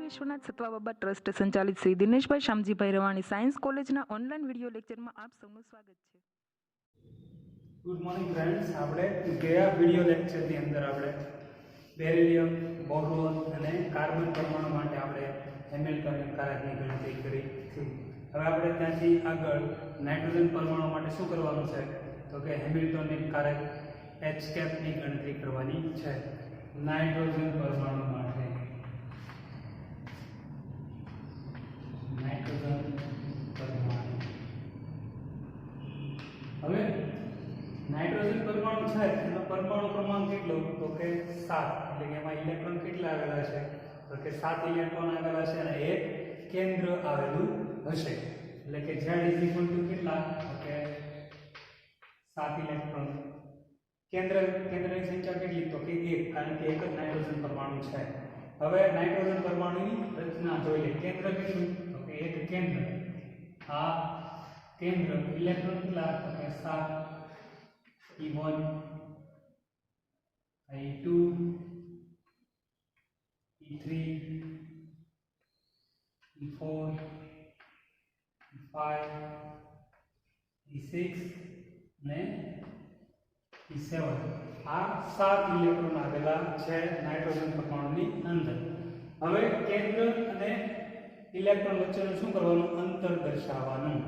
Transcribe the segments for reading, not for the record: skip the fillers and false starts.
Vishwanath સતવાબાબા trust સંચાલિત Shri Dineshbhai Shamjibhai Ravani science કોલેજના online video લેક્ચરમાં આપ સૌનું સ્વાગત છે. Good morning friends. આપણે ગયા વિડીયો લેક્ચરની અંદર આપણે બેરિલિયમ, બોરોન અને કાર્બન પરમાણુ માટે આપણે હેમિલ્ટન કારકની ગણતરી કરી હતી. હવે આપણે ત્યાંથી આગળ નાઇટ્રોજન પરમાણુ માટે શું કરવાનું છે તો કે હેમિલ્ટોનિયન કારક H ની ગણતરી કરવાની છે. નાઇટ્રોજન પરમાણુ માટે નાઇટ્રોજન પરમાણુ, હવે નાઇટ્રોજન પરમાણુ છે એનો પરમાણુ ક્રમાંક કેટલો તો કે 7, એટલે કે એમાં ઇલેક્ટ્રોન કેટલા આવેલા છે તો કે 7 ઇલેક્ટ્રોન આવેલા છે અને એક કેન્દ્ર આવેલું હશે, એટલે કે Z કેટલા તો કે 7 ઇલેક્ટ્રોન. કેન્દ્રની સંખ્યા કેટલી તો કે 1, કારણ કે એક જ નાઇટ્રોજન પરમાણુ છે. હવે નાઇટ્રોજન પરમાણુની રચના જોઈ લે. કેન્દ્ર કેટલું તો કે એક કેન્દ્ર, આ કેન્દ્ર ઇલેક્ટ્રોન કેટલા તો કે 7, E1, E2, E3, E4, E5, E6 ને E7. આ 7 ઇલેક્ટ્રોન આવેલા છે નાઇટ્રોજન પરમાણુની અંદર. હવે કેન્દ્ર અને ઇલેક્ટ્રોન વચ્ચેનું શું કરવાનું? અંતર દર્શાવવાનું.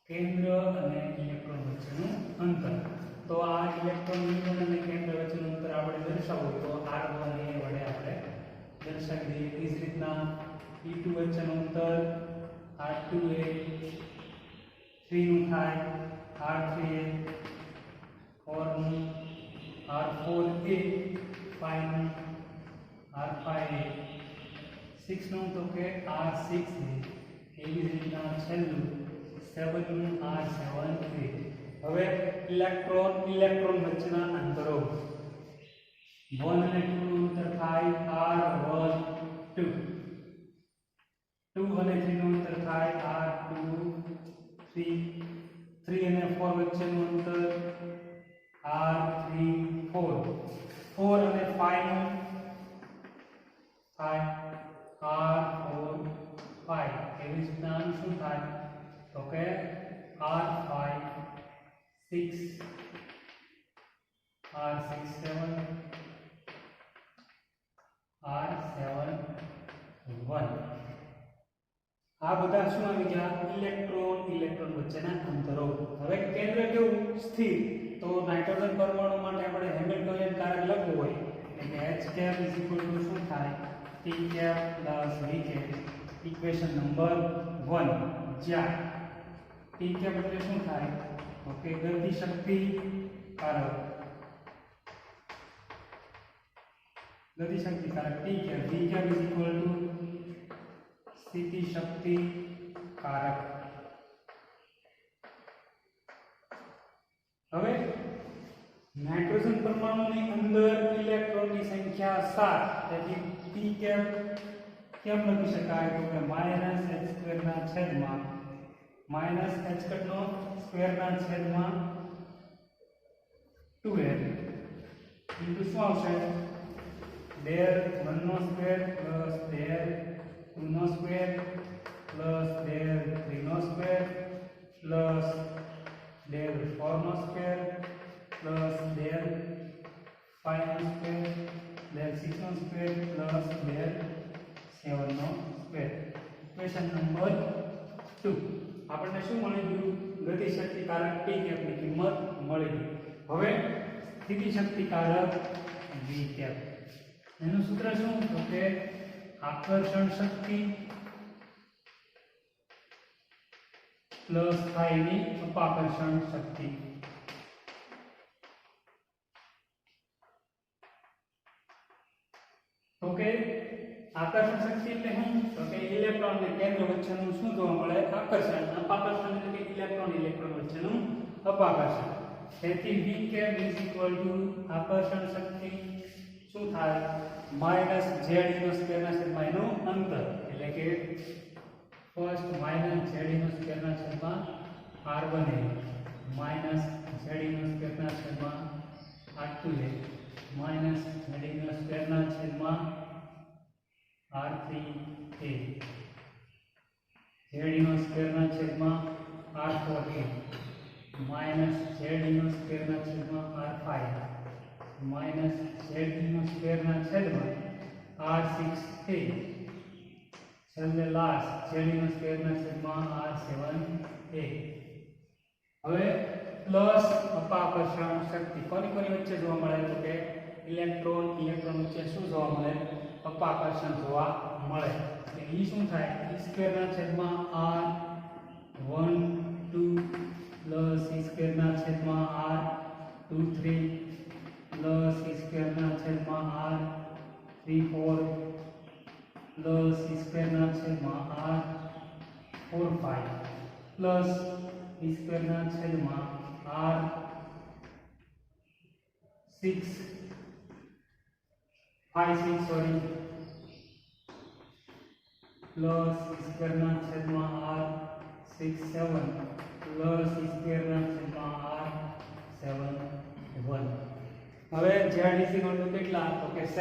કેન્દ્ર અને ઇલેક્ટ્રોન વચ્ચેનું અંતર. તો આ ઇલેક્ટ્રોન અને કેન્દ્ર વચ્ચેનું અંતર આપણે દર્શાવવું તો R1 એ વડે આપણે દર્શાવી દઈએ. એ જ રીતના E2 વચ્ચેનું અંતર R2 એ 3 નું થાય, R3 એ 4 નું, R4 એ 5 નું, R5 એ 6 નું તો કે R6 એ એવી રીતના છેલ્લું 7 નું R7 એ. હવે ઇલેક્ટ્રોન વચ્ચેના અંતરો 1 અને 2 નું અંતર થાય R1 2, 2 અને 3 નું અંતર થાય R2 3, 3 અને 4 વચ્ચેનું અંતર R3 4, 4 અને 5 નું થાય R4 5. એવી રીતના શું થાય તો કે R5 6, R6 7, R7 1. આ બધા શું આવી ગયા? ઇલેક્ટ્રોન વચ્ચેના અંતરો. હવે કેન્દ્ર કેવું? સ્થિર. તો નાઇટ્રોજન પરમાણુ માટે આપણે હેમિલ્ટોનિયન કારક લખવું હોય એટલે H શું થાય? T V. ઇક્વેશન નંબર 1, જ્યાં T એટલે શું થાય ઓકે ગતિશક્તિ કારક. T V સ્થિતિ શક્તિ કારક. હવે નાઇટ્રોજન પરમાણુની અંદર ઇલેક્ટ્રોનની સંખ્યા 7, તેથી T કેમ લખી શકાય તો કે -h² ના છેદમાં -h નો સ્ક્વેર ના છેદમાં 2n ઇન્ટુ શું આવશે? there 1 નો સ્ક્વેર પ્લસ there 2 નો સ્ક્વેર પ્લસ there 3 નો સ્ક્વેર પ્લસ there 4 નો સ્ક્વેર પ્લસ there 5 નો સ્ક્વેર there 6 નો સ્ક્વેર પ્લસ there 7 નો સ્ક્વેર. Equation number 2. આપણને શું મળી ગયું? ગતિશક્તિ કારક T ની કિંમત મળી ગઈ. હવે સ્થિતિ શક્તિ કારક V. એનું સૂત્ર શું તો કે આકર્ષણ શક્તિ પ્લસ થાયની અપાકર્ષણ શક્તિ. તો કે આકર્ષણ શક્તિ એટલે શું તો કે ઇલેક્ટ્રોન અને કેન્દ્ર વચ્ચેનું શું જોવા મળે? આકર્ષણ. અપાકર્ષણ એટલે કે ઇલેક્ટ્રોન વચ્ચેનું અપાકર્ષણ. તેથી V આકર્ષણ શક્તિ શું થાય? -z² ના છેદમાં એનું અંતર, એટલે કે ફર્સ્ટ -z² ના છેદમાં R1 એ -z² ના છેદમાં R2 એ -z² ના છેદમાં R3A Z ઇનવર્સ સ્ક્વેરના છેદમાં R4A માઇનસ Z ઇનવર્સ સ્ક્વેરના છેદમાં R5 માઇનસ Z ઇનવર્સ સ્ક્વેરના છેદમાં R6A છેલ્લે લાસ્ટ Z ઇનવર્સ સ્ક્વેરના છેદમાં R7A. હવે પ્લસ અપાકર્ષણ શક્તિ કોની વચ્ચે જોવા મળે તો કે ઇલેક્ટ્રોન વચ્ચે શું જોવા મળે અપાકર્ષણ જોવા મળે એટલે ઈ શું થાય e સ્ક્વેરના છેદમાં R12 પ્લસ e સ્ક્વેરના છેદમાં R23 પ્લસ e સ્ક્વેરના છેદમાં R34 પ્લસ e સ્ક્વેરના છેદમાં R45 પ્લસ e સ્ક્વેરના છેદમાં R6 સોરી પ્લસ e સ્ક્વેરના છેદમાં R67 પ્લસ e સ્ક્વેરના છેદમાં R71. હવે z ઇઝ ઇક્વલ ટુ કેટલા તો કે 7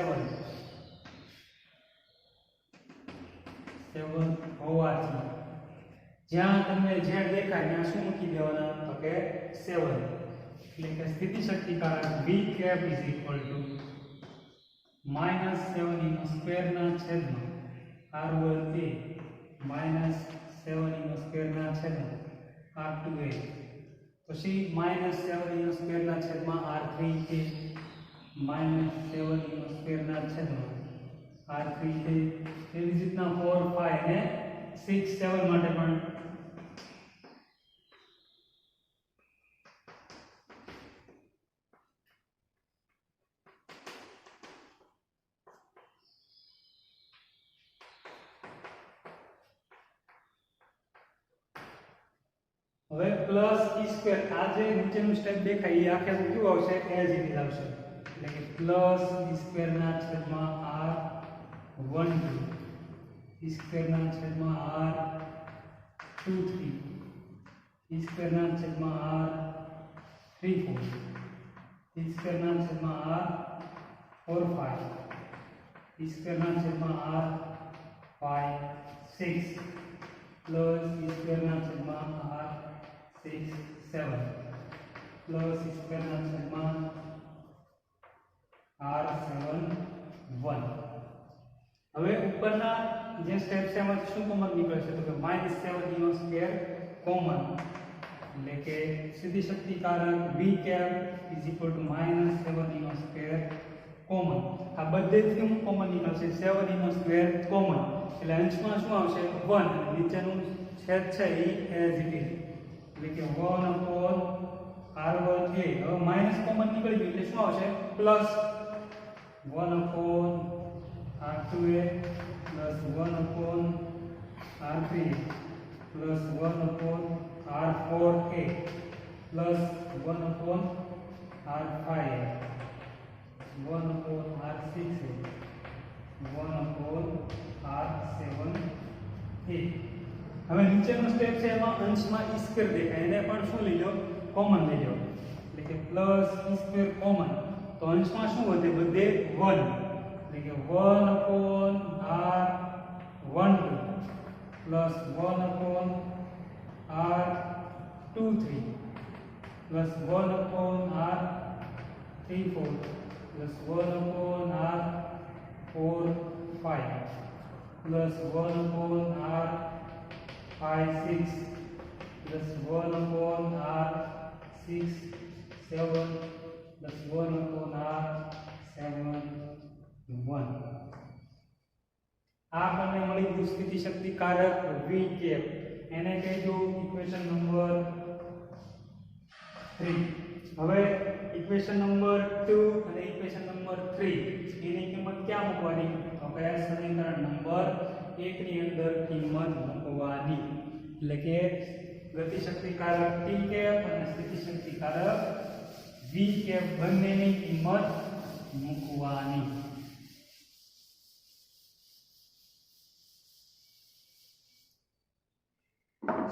હોવાથી જ્યાં તમને z દેખાય ત્યાં શું મૂકી દેવાના તો કે 7 એટલે કે સ્થિતિશક્તિકારક v cap is equal to -7 inverse સ્ક્વેરના છેદમાં R1A -7 ઇનવર્સ સ્ક્વેરના છેદમાં R2A પછી -7 ઇનવર્સ સ્ક્વેરના છેદમાં R3A -7 ઇનવર્સ સ્ક્વેરના છેદમાં R3A એવી જ રીતના 4 5 અને 6 7 માટે પણ હવે પ્લસ e સ્ક્વેર આ જે નીચેનું સ્ટેપ દેખાય એ આખે કેવું આવશે એજ ઇટ આવશે એટલે કે પ્લસ e સ્ક્વેર ના છેદમાં r12 e સ્ક્વેર ના છેદમાં r23 e સ્ક્વેર ના છેદમાં r34 e સ્ક્વેર ના છેદમાં r45 e સ્ક્વેર ના છેદમાં r56 પ્લસ e સ્ક્વેર ના છેદમાં r6 7 પ્લસ e સ્ક્વેર ના છેદમાં r7 1. હવે ઉપરના જે સ્ટેપ છે એમાં શું કોમન નીકળશે તો કે -7 નો સ્ક્વેર કોમન એટલે કે સીધી શક્તિકારક v કેપ = -7 નો સ્ક્વેર કોમન. આ બધેથી શું કોમન નીકળશે 7 નો સ્ક્વેર કોમન એટલે અંશમાં શું આવશે 1 નીચેનું છેદ છે એ એઝ ઇટ ઇઝ એટલે કે 1/r1a. હવે માઈનસ કોમન નીકળી ગયું એટલે શું આવશે plus 1/r2a plus 1/r3 plus 1/r4a plus 1/r5 1/r6 1/r7a. હવે નીચેનો સ્ટેપ છે એમાં અંશમાં e સ્ક્વેર દેખાય એને પણ શું લઈ લો કોમન લઈ લો એટલે કે પ્લસ e સ્ક્વેર કોમન તો અંશમાં શું વધે બધે 1 એટલે કે 1/r12 plus 1/r23 plus 1/r34 plus 1/r45 plus 1/r56 plus 1/r67 plus 1/r71. આ આપણને મળી ગયું સ્થિતિશક્તિકારક v કેપ એને કહેજો ઇક્વેશન નંબર 3. હવે ઇક્વેશન નંબર 2 અને ઇક્વેશન નંબર 3 એની કિંમત ક્યાં મૂકવાની તો કે સમીકરણ નંબર 1 ની અંદર કિંમત મૂકવાની એટલે કે ગતિશક્તિકારક t કેપ અને સ્થિતિશક્તિકારક v કેપ બંનેની કિંમત મૂકવાની.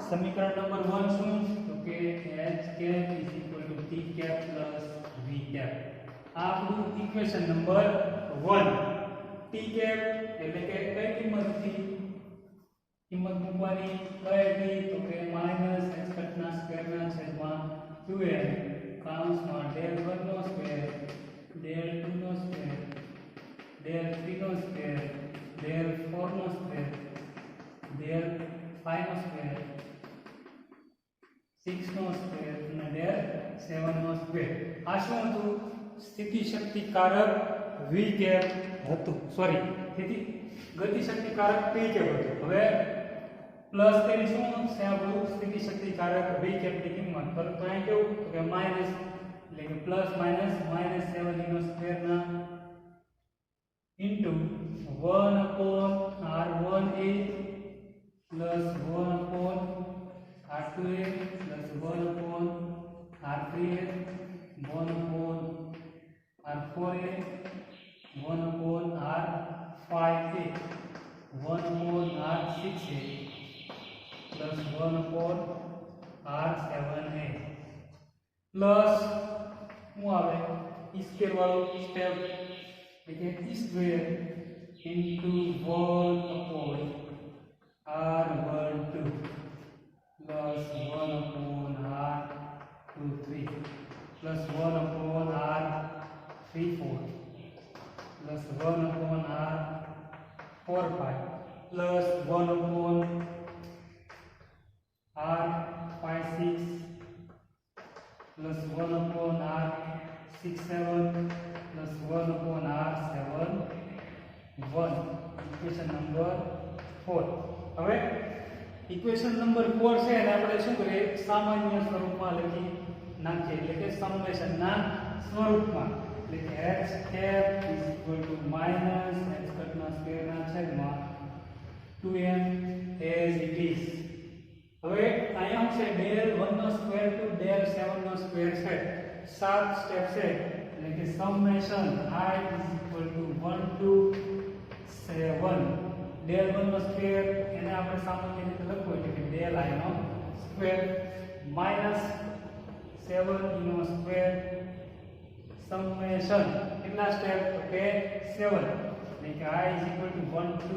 સમીકરણ નંબર 1 શું તો કે h cap t cap v cap. આ આપણું ઇક્વેશન નંબર 1. ટી કેપ એટલે કે કઈ કિંમતથી કિંમત મૂકવાની કઈ તો કે માઈનસ x કટના સ્ક્વેરના છેદમાં 2n કાઉન્સમાં del 1 નો સ્ક્વેર del 2 નો સ્ક્વેર del 3 નો સ્ક્વેર del 4 નો સ્ક્વેર del 5 નો સ્ક્વેર 6 નો સ્ક્વેર અને del 7 નો સ્ક્વેર આ શું હતું સ્થિતિશક્તિકારક v કેપ હતું સોરી ગતિશક્તિકારક p કેપ હતું હવે પ્લસ તેની શું છે આપણું સ્થિતિશક્તિકારક v કેપ ની કિંમત પરંતુ અહીં કેવું તો કે માઈનસ એટલે કે પ્લસ માઈનસ -7 નો સ્ક્વેર ના into 1 upon r1a plus 1 upon r2a plus 1 upon r3a 1 upon r4a 1 upon r5a 1 upon r6a plus 1 upon r7a plus શું આવે સ્ક્વેર વાળો સ્ટેપ એટલે કે square into 1 upon r12 plus 1 upon r23 plus 1 upon r34 plus 1 upon r45 plus 1 upon r56 plus 1 upon r67 plus 1 upon r7 1 equation number 4 હવે equation number 4 છે અને આપણે શું કરીએ સામાન્ય સ્વરૂપમાં લખી નાખીએ એટલે કે સમેશન ના સ્વરૂપમાં એટલે કે x કેપ માઈનસ x કટના સ્ક્વેરના છેદમાં 2n as it is હવે અહીંયા છે del 1 નો સ્ક્વેર ટુ del 7 નો સ્ક્વેર છે 7 સ્ટેપ છે એટલે કે સમેશન I = 1 to 7 del 1 નો સ્ક્વેર એને આપણે સામાન્ય રીતે લખવું એટલે કે del I નો સ્ક્વેર માઈનસ 7 e નો સ્ક્વેર સમેશન કેટલા સ્ટેપ તો કે 7 એટલે કે I = 1 to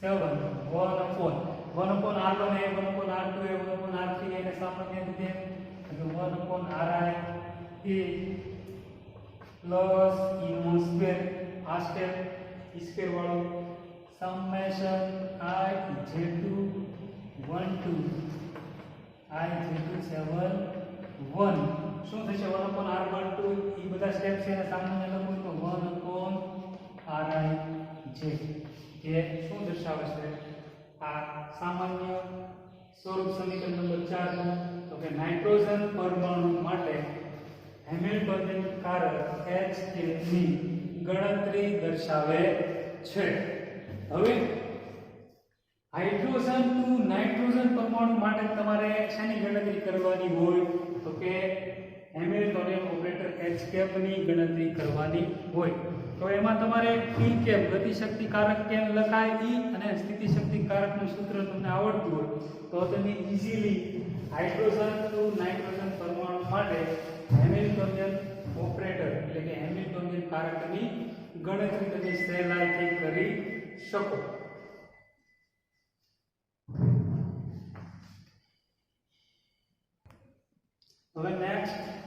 7 1 upon r1 a 1 upon r2 a 1 upon r3 a ને સામાન્ય રીતે એટલે 1 upon ri a plus e નો સ્ક્વેર આ સ્ટેપ સ્ક્વેર વાળો summation I j2 1 to I j2 7 1 શું થશે 1 upon r12 એ બધા સ્ટેપ છે અને સામાન્ય લખવું તો 1 upon ri j જે શું દર્શાવે છે આ સામાન્ય સ્વરૂપ સમીકરણ નંબર 4 નું તો કે નાઇટ્રોજન પરમાણુ માટે હેમિલ્ટોનિયન કારક H ની ગણતરી દર્શાવે છે હવે હાઇડ્રોજન ટુ નાઇટ્રોજન પરમાણુ માટે તમારે શેની ગણતરી કરવાની હોય તો કે હેમિલ્ટોનિયન ઓપરેટર H ની ગણતરી કરવાની હોય તો એમાં તમારે p કેપ ગતિશક્તિકારક કેમ લખાય e અને સ્થિતિશક્તિકારક નું સૂત્ર તમને આવડતું હોય તો તમે ઈઝીલી હાઇડ્રોજન ટુ નાઇટ્રોજન પરમાણુ માટે હેમિલ્ટોનિયન ઓપરેટર એટલે કે હેમિલ્ટોનિયન કારકની ગણતરી તમે સહેલાઈથી કરી શકો હવે નેક્સ્ટ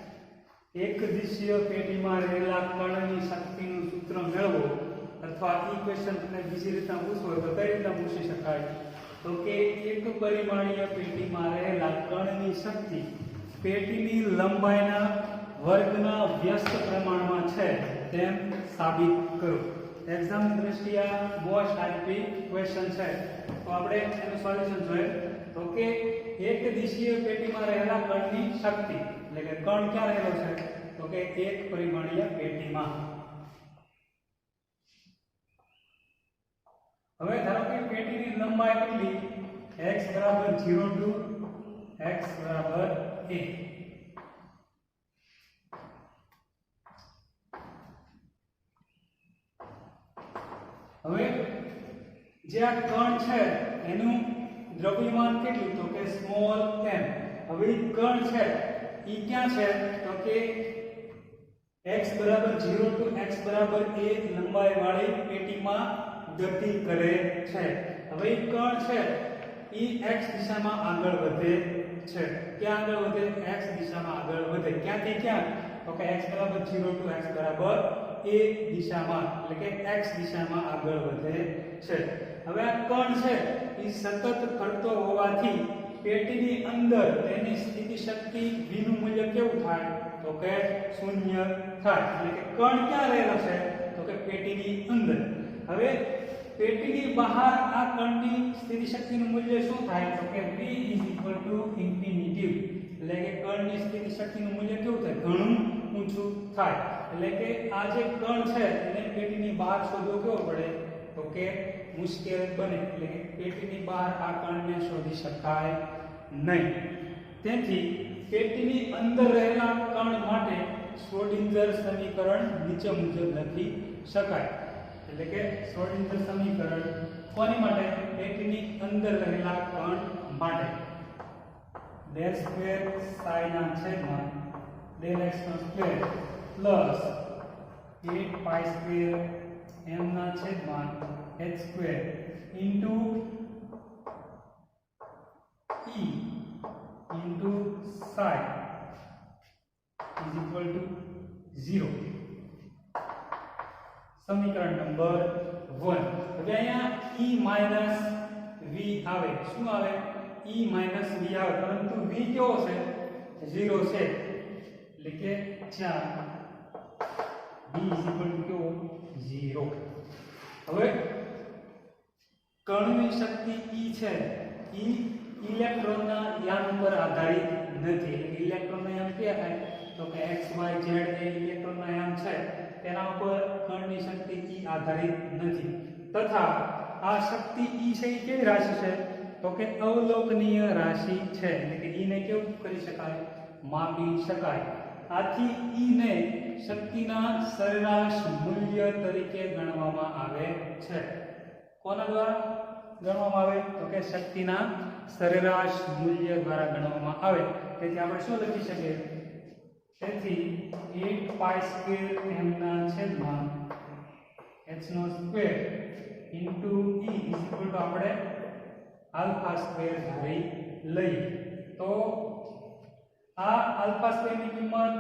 એક દિશીય પેટીમાં રહેલા કણની શક્તિનું સૂત્ર મેળવો અથવા ઇક્વેશન તમને બીજી રીતના પૂછવું હોય તો કઈ રીતના પૂછી શકાય તો કે એક પરિમાણીય પેટીમાં રહેલા કણની શક્તિ પેટીની લંબાઈના વર્ગના વ્યસ્ત પ્રમાણમાં છે તેમ સાબિત કરો એક્ઝામની દ્રષ્ટિએ મોસ્ટ આઈપી ક્વેશ્ચન છે તો આપણે એનું સોલ્યુશન જોઈએ તો કે એક દિશીય પેટીમાં રહેલા કણની શક્તિ એટલે કે કણ ક્યાં રહેલો છે તો કે એક પરિમાણીય પેટીમાં હવે ધારો કે પેટીની લંબાઈ કેટલી x = 0 to x = a હવે જે આ કણ છે એનું દ્રવ્યમાન કેટલું તો કે સ્મોલ m હવે કણ છે ઈ ક્યાં છે તો કે x બરાબર 0 to x બરાબર a લંબાઈ વાળી પેટીમાં ગતિ કરે છે. હવે કણ છે એ x દિશામાં આગળ વધે છે. ક્યાં આગળ વધે? x દિશામાં આગળ વધે. ક્યાંથી ક્યાં? તો કે x બરાબર 0 to x બરાબર a દિશામાં, એટલે કે x દિશામાં આગળ વધે છે. હવે આ કણ છે એ સતત ફરતો હોવાથી પેટીની અંદર તેની સ્થિતિ શક્તિ v નું મૂલ્ય કેવું થાય? તો કે 0 થાય. એટલે કે કણ ક્યાં રહેલો છે? તો કે પેટીની અંદર. હવે પેટીની બહાર આ કણની સ્થિતિ શક્તિનું મૂલ્ય શું થાય? તો કે v ઇન્ફિનિટિવ. એટલે કે કણની સ્થિતિ શક્તિનું મૂલ્ય કેવું થાય? ઘણું ઊંચું થાય. એટલે કે આ જે કણ છે એને પેટીની બહાર શોધવો કેવો પડે? તો કે મુશ્કેલ બને. એટલે કે પેટીની બહાર આ કણને શોધી શકાય નહીં. તેથી પેટીની અંદર રહેલા કણ માટે શ્રોડિંજર સમીકરણ નીચે મુજબ લખી શકાય. એટલે કે શ્રોડિંજર સમીકરણ કોની માટે? પેટીની અંદર રહેલા કણ માટે. del સ્ક્વેર psi ના છેદમાં del x નો square plus 8 pi square m ના છેદમાં h square into e into psi is equal to 0. સમીકરણ નંબર 1. હવે અહીંયા e માઈનસ v આવે. શું આવે? e માઈનસ v આવે, પરંતુ v કેવો છે? 0 છે. એટલે કે જ્યાં v is equal to કેવો? 0. હવે કણની શક્તિ e છે એ ઇલેક્ટ્રોનના યામ પર આધારિત નથી. ઇલેક્ટ્રોનના યામ ક્યાં થાય? તો કે x y z એ ઇલેક્ટ્રોનના યામ છે, તેના ઉપર કણની શક્તિ e આધારિત નથી. તથા આ શક્તિ e છે એ કેવી રાશિ છે? તો કે અવલોકનીય રાશિ છે. એટલે કે e ને કેવું કરી શકાય? માપી શકાય. આથી e ને શક્તિના સરેરાશ મૂલ્ય તરીકે ગણવામાં આવે છે. કોના દ્વારા ગણવામાં આવે? તો કે શક્તિના સરેરાશ મૂલ્ય દ્વારા ગણવામાં આવે. તેથી આપણે શું લખી શકીએ? તેથી 8 pi સ્ક્વેર m ના છેદમાં h નો square into e is equal to આપણે આલ્ફા સ્ક્વેર ધારી લઈએ. તો આ આલ્ફા સ્ક્વેરની કિંમત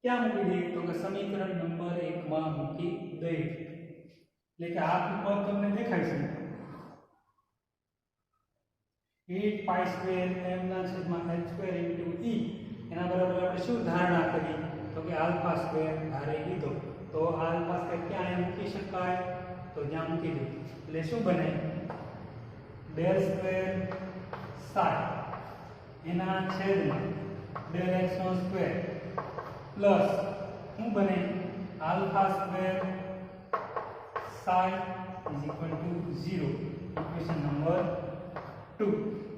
ક્યાં મૂકી દઈએ? તો કે સમીકરણ નંબર 1 માં મૂકી દઈએ. એટલે કે આ પદ તમને દેખાય છે 8 pi સ્ક્વેર m ના છેદમાં h સ્ક્વેર ઇન્ટુ e એના બરાબર આપણે શું ધારણા કરી? તો કે આલ્ફા સ્ક્વેર ધારી લીધો. તો આલ્ફા સ્ક્વેર ક્યાં મૂકી શકાય? તો જ્યાં મૂકી દો. એટલે શું બને? del સ્ક્વેર psi એના છેદમાં del x નો સ્ક્વેર પ્લસ શું બને? Alpha square psi is equal to 0. Equation number 2.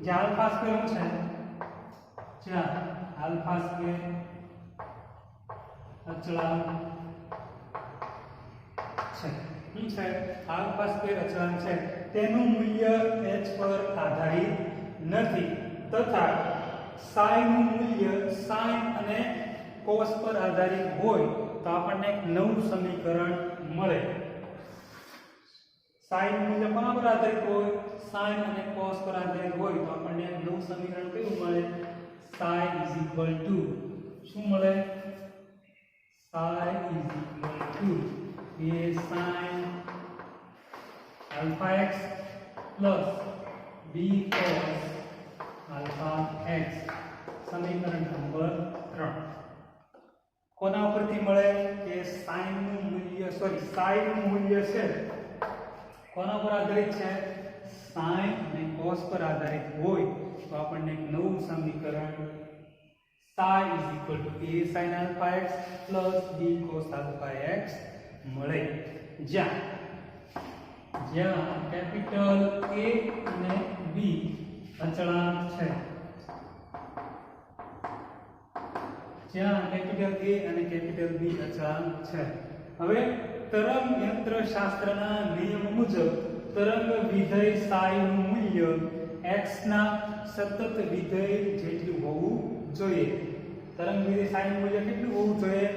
જ્યાં આલ્ફા સ્ક્વેર શું છે? જ્યાં આલ્ફા સ્ક્વેર અચળાંક છે. શું છે? આલ્ફા સ્ક્વેર અચળાંક છે. તેનું મૂલ્ય h પર આધારિત નથી. તથા psi નું મૂલ્ય sin અને cos પર આધારિત હોય તો આપણને એક નવું સમીકરણ મળે. psi નું મૂલ્ય કોના પર આધારિત હોય? sin અને cos પર આધારિત હોય તો આપણને એક નવું સમીકરણ કેવું મળે? psi is equal to શું મળે? psi is equal to a sin alpha x plus b cos alpha x. સમીકરણ નંબર 3. કોના ઉપરથી મળે? કે sin નું મૂલ્ય psi નું મૂલ્ય છે કોના પર આધારિત છે? sin અને cos પર આધારિત હોય તો આપણને એક નવું સમીકરણ psi is equal to a sin alpha x plus b cos alpha x મળે. જ્યાં કેપિટલ A અને B અચળાંક છે. જ્યાં કેપિટલ A અને કેપિટલ B અચળાંક છે. હવે તરંગ યંત્રશાસ્ત્રના નિયમ મુજબ તરંગ વિધેય psi નું મૂલ્ય x ના સતત વિધેય જેટલું હોવું જોઈએ. તરંગ વિધેય sin મૂલ્ય કેટલું હોવું જોઈએ?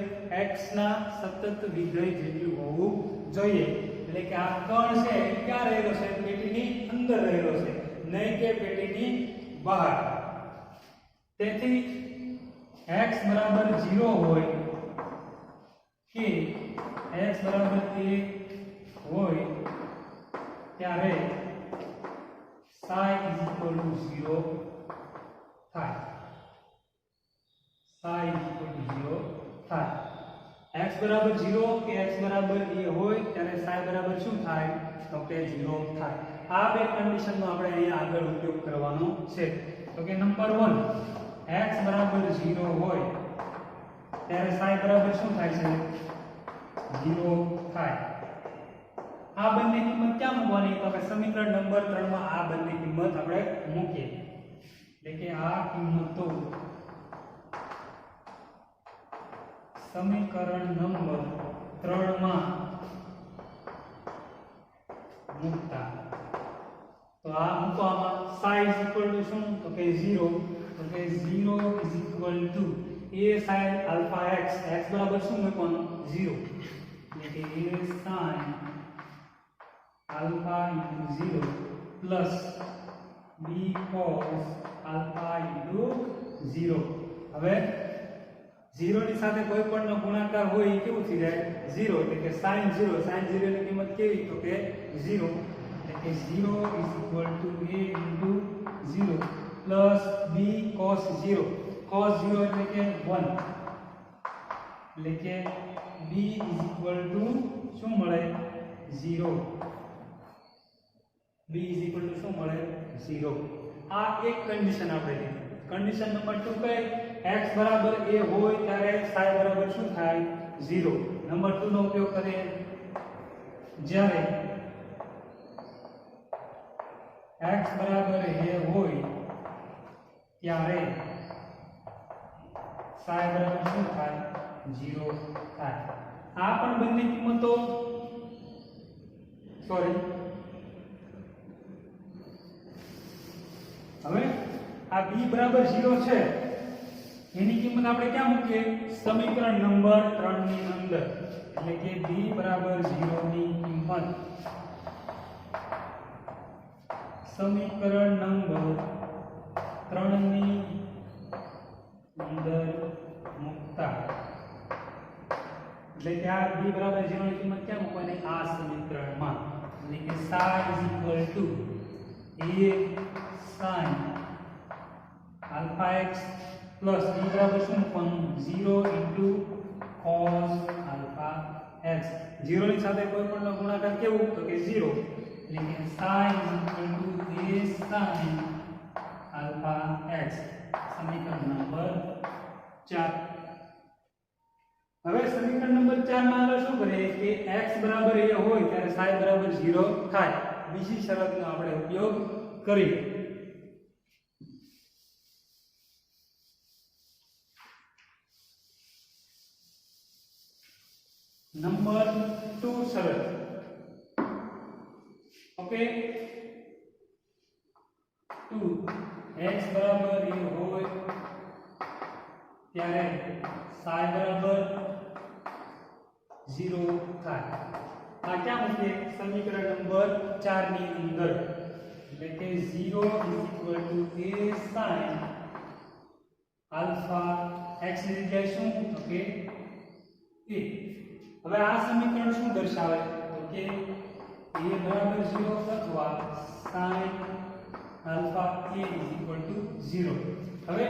x ના સતત વિધેય જેટલું હોવું જોઈએ. એટલે કે આ કણ છે એ ક્યાં રહેલો છે? પેટીની અંદર રહેલો છે, નહીં કે પેટીની બહાર. તેથી x બરાબર 0 હોય કે x બરાબર 1 હોય ત્યારે psi = 0 થાય. psi = 0 થાય. x બરાબર 0 કે x બરાબર a હોય ત્યારે psi બરાબર શું થાય? તો કે 0 થાય. આ બે કન્ડિશનનો આપણે અહીંયા આગળ ઉપયોગ કરવાનો છે. તો કે નંબર 1, x બરાબર 0 હોય ત્યારે psi બરાબર શું થાય છે? 0 થાય. આ બંને કિંમત ક્યાં મૂકવાની? તો કે સમીકરણ નંબર 3 માં આ બંને કિંમત આપણે મૂકીએ. એટલે કે આ કિંમતો સમીકરણ નંબર 3 માં મૂકતા. તો આ મૂકવામાં psi શું? તો કે 0. તો કે 0 a sin alpha x. x બરાબર શું મૂકવાનું? 0. એટલે કે a sin alpha * 0 plus b cos alpha * 0. હવે 0 ની સાથે કોઈ પણનો ગુણાકાર હોય એ કેવું થઈ જાય? 0. એટલે કે sin 0. sin 0 ની કિંમત કેવી? તો કે 0. એટલે કે 0 = a * 0 plus b cos 0. cos 0 એટલે કે 1. એટલે કે b = શું મળે? 0. b = શું મળે? 0. આ એક કન્ડિશન આપણે લીધી. કન્ડિશન નંબર 2 કઈ? x બરાબર a હોય ત્યારે psi બરાબર શું થાય? 0. નંબર 2 નો ઉપયોગ કરીએ જ્યારે x બરાબર a હોય ત્યારે psi બરાબર શું થાય? 0 થાય. આ પણ બંને કિંમતો હવે આ b બરાબર 0 છે એની કિંમત આપણે ક્યાં મૂકીએ? સમીકરણ નંબર 3 ની અંદર. એટલે કે b બરાબર 0 ની કિંમત સમીકરણ નંબર 3 ની અંદર મૂકતા. એટલે કે આ b બરાબર 0 ની કિંમત ક્યાં મૂકવાની? આ સમીકરણમાં. એટલે કે psi = a sin alpha x plus b બરાબર શું મૂકવાનું? 0 * cos alpha x. 0 ની સાથે કોઈ પણનો ગુણાકાર કેવું? તો કે 0. એટલે કે psi = a sin alpha x. સમીકરણ નંબર 4. હવે સમીકરણ નંબર 4 માં આપણે શું કરીએ કે x બરાબર a હોય ત્યારે psi બરાબર 0 થાય. બીજી શરતનો આપણે ઉપયોગ કરીએ. નંબર 2 શરત. ઓકે, 2 x બરાબર a હોય ત્યારે psi બરાબર 0 થાય. આ ક્યાં મૂકીએ? સમીકરણ નંબર 4 ની અંદર. એટલે કે 0 = a sin alpha x ની જગ્યાએ શું? તો કે a. હવે આ સમીકરણ શું દર્શાવે? તો કે a બરાબર 0 અથવા sin alpha a = 0. હવે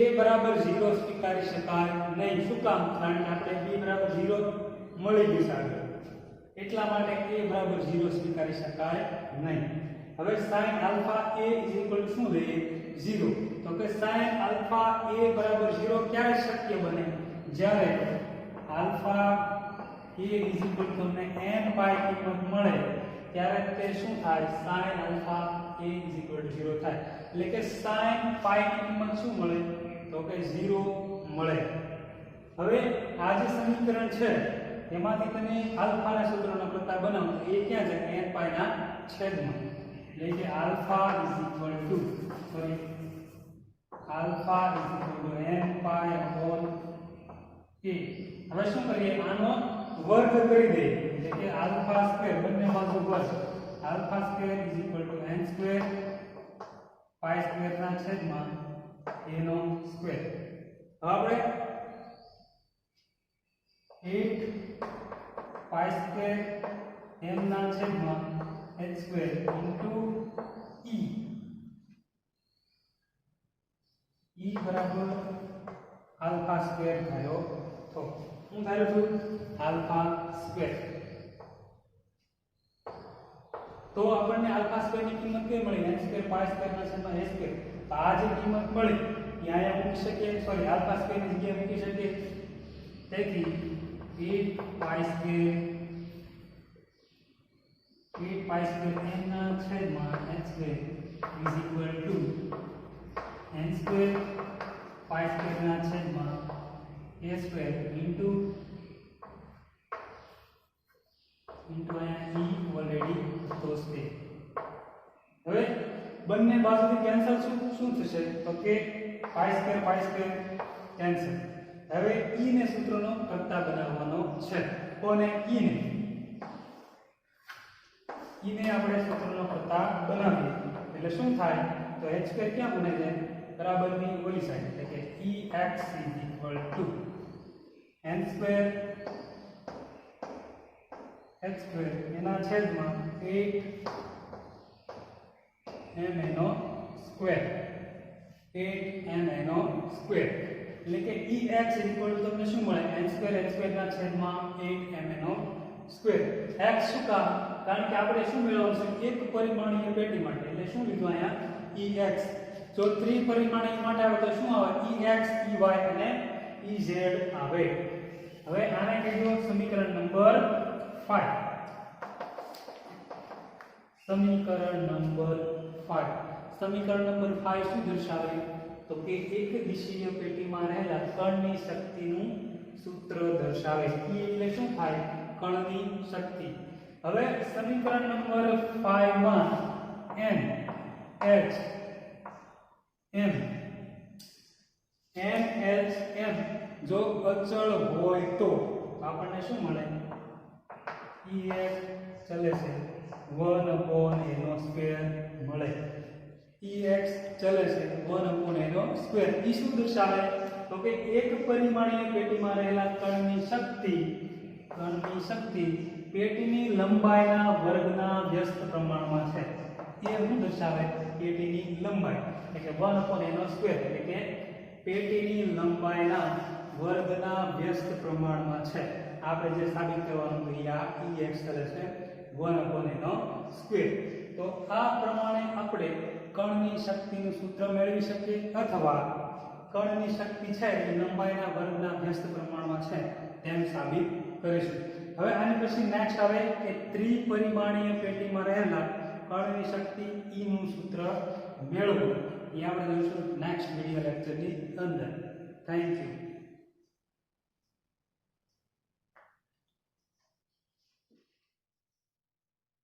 a બરાબર 0 સ્વીકારી શકાય નહીં. શું કામ? કારણ કે આપણે b બરાબર 0 મળી ગયું છે. એટલા માટે a બરાબર 0 સ્વીકારી શકાય નહીં. હવે sin alpha a = શું રહે? 0. તો કે sin alpha a બરાબર 0 ક્યારે શક્ય બને? જ્યારે alpha a તમને n pi કિંમત મળે ત્યારે તે શું થાય? sin alpha a = 0 થાય. એટલે કે sin pi ની કિંમત શું મળે? તો કે 0 મળે. હવે આ જે સમીકરણ છે એમાંથી તમે આલ્ફા ના સૂત્રનો પ્રકાર બનાવો તો એ ક્યાં જાય? n pi ના છેદમાં. એટલે કે alpha = n pi/n હવે શું કરીએ, આનો વર્ગ કરી દઈએ, એટલે કે આલ્ફા સ્ક્વેર બંને બાજુ વર્ગ, alpha square is equal two n square pi square ના છેદમાં a નો સ્ક્વેર. હવે આપણે 8 પાઈ સ્ક્વેર m ના છેદમાં h સ્ક્વેર ઇન્ટુ e બરાબર આલ્ફા સ્ક્વેર થયો. તો હું ધારું છું આલ્ફા સ્ક્વેર. તો આપણને આલ્ફા સ્ક્વેર ની કિંમત કેવી મળી, n સ્ક્વેર પાઈ સ્ક્વેર ના છેદમાં a સ્ક્વેર. તો આ જે કિંમત મળી એ અહીંયા મૂકી શકીએ, સોરી આલ્ફા સ્ક્વેર ની જગ્યાએ મૂકી શકીએ. તેથી 8 પાઈ સ્ક્વેર m ના છેદમાં h square is equal two n square pi square ના છેદમાં a સ્ક્વેર ઇન્ટુ અહીંયા e ઓલરેડી હતો છે. હવે બંને બાજુથી કેન્સલ શું થશે, તો કે પાઈ સ્ક્વેર કેન્સલ. હવે e ને સૂત્રનો કરતા બનાવવાનો છે. કોને, e ને આપણે સૂત્રનો કરતા બનાવીએ એટલે શું થાય, તો h સ્ક્વેર ક્યાં બને છે, બરાબરની ઓલી સાઈડ, એટલે કે ex is equal two n square h square એના છેદમાં 8 નો સ્ક્વેર, 8 નો સ્ક્વેર. એટલે કે ex ઇક્વલ ટુ તમને શું મળે, n સ્ક્વેર h સ્ક્વેર ના છેદમાં 8 નો સ્ક્વેર. x શું કામ, કારણ કે આપણે શું મેળવવાનું છે, એક પરિમાણીય પેટી માટે, એટલે શું લીધું અહીંયા ex. જો ત્રિપરિમાણીય માટે આવે તો શું આવે, ex ey અને ez આવે. હવે આને કહીએ સમીકરણ નંબર 5. સમીકરણ નંબર 5 શું દર્શાવે, તો કે એક દિશીય પેટીમાં રહેલા કણની શક્તિનું સૂત્ર દર્શાવે. e એટલે શું થાય, કણની શક્તિ. હવે સમીકરણ નંબર 5 માં n h m જો અચળ હોય તો આપણને શું મળે, ex ચલે છે 1/a નો સ્ક્વેર મળે. ex ચલે છે 1/a નો સ્ક્વેર. ઈ શું દર્શાવે, તો કે એક પરિમાણીય પેટીમાં રહેલા કણની શક્તિ પેટીની લંબાઈના વર્ગના વ્યસ્ત પ્રમાણમાં છે. એ શું દર્શાવે, પેટીની લંબાઈ, એટલે કે 1/a નો સ્ક્વેર, એટલે કે પેટીની લંબાઈના વર્ગના વ્યસ્ત પ્રમાણમાં છે. આપણે જે સાબિત કરવાનું છે આ ex ચલે છે 1/a નો સ્ક્વેર. તો આ પ્રમાણે આપણે કણની શક્તિનું સૂત્ર મેળવી શકીએ, અથવા કણની શક્તિ છે એ લંબાઈના વર્ગના વ્યસ્ત પ્રમાણમાં છે તેમ સાબિત કરીશું. હવે આની પછી નેક્સ્ટ આવે કે ત્રિપરિમાણીય પેટીમાં રહેલા કણની શક્તિ E નું સૂત્ર મેળવવું. એ આપણે જોઈશું નેક્સ્ટ વિડિયો લેક્ચરની અંદર. Thank you.